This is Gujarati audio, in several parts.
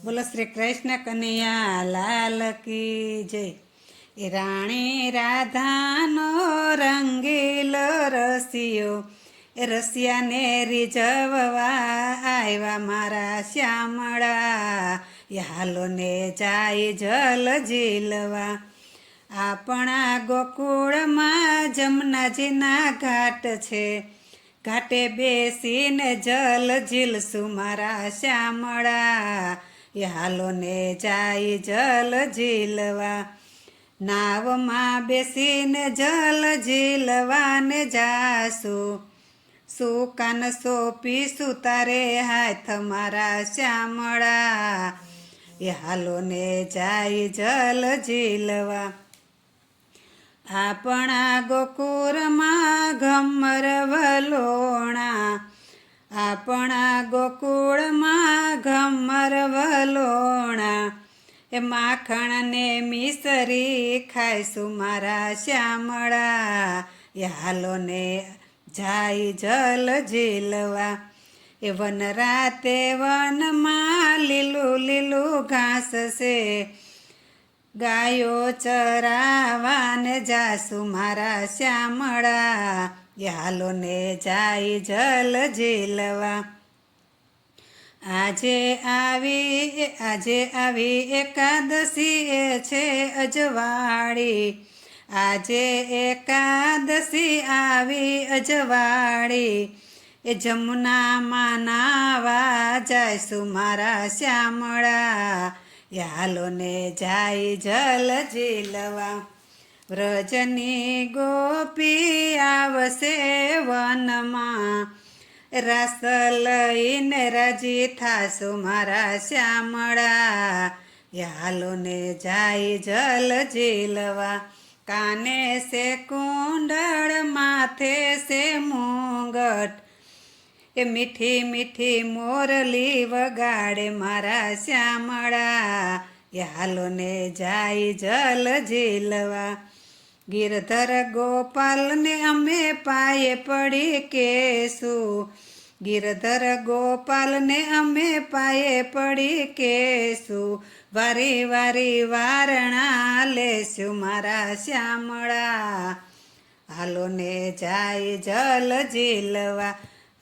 બોલો શ્રી કૃષ્ણ કનૈયા લાલ કી જય. એ રાણી રાધાનો રંગીલો રસિયો, એ રસિયાને રીઝવવા આવ્યા મારા શ્યામળા. એ હાલો ને જાય જલ ઝીલવા. આપણા ગોકુળમાં જમનાજીના ઘાટ છે, ઘાટે બેસીને જલ ઝીલશું મારા શ્યામળા. એ હાલો ને જાય જલ ઝીલવા. નાવમાં બેસીને જલ ઝીલવાને જાશું, સુકાન સોંપીશું તારે હાથ મારા શ્યામળા. એ હાલો ને જાય જલ ઝીલવા. આપણા ગોકુળમાં ઘમર વલોણા, આપણા ગોકુળમાં ઘમર વલોણા. એ માખણ ને મિસરી ખાઈશું મારા શ્યામળા. એ હાલો ને જાય જલ ઝીલવા. એ વન રાતે વનમાં લીલું લીલું ઘાસ છે, ગાયો ચરાવાને જાશું મારા શ્યામળા. એ હાલો ને જાય જલ ઝીલવા. આજે આવી એકાદશી એ છે અજવાળી, આજે એકાદશી આવી અજવાળી. એ જમુનામાં નાવા જાયશું મારા શ્યામળા. એ હાલો ને જાય જલ ઝીલવા. વ્રજની ગોપી આવશે વનમાં, રાસ લઈને રાજી થાશું મારા શ્યામળા. એ હાલો ને જાય જલ ઝીલવા. કાને સે કુંડળ માથે સે મુંગટ, એ મીઠી મીઠી મોરલી વગાડે મારા શ્યામળા. એ હાલો ને જાય જલ ઝીલવા. ગિરધર ગોપાલને અમે પાયે પડી કેશું, ગિરધર ગોપાલને અમે પાયે પડી કેશું. વારી વારી વારણા લેશું મારા શ્યામળા. હાલો ને જાય જલ ઝીલવા.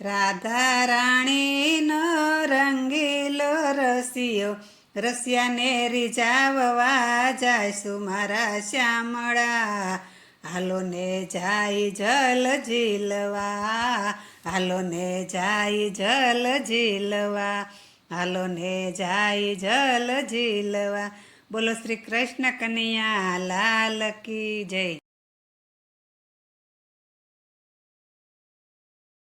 રાધા રાણીનો રંગીલો રસિયો, રસિયાને રીઝાવવા જાયશું મારા શ્યામળા. હાલો ને જાય જલ ઝીલવા. હાલો ને જાય જલ ઝીલવા. હાલો ને જાય જલ ઝીલવા. બોલો શ્રી કૃષ્ણ કનૈયા લાલ કી જય.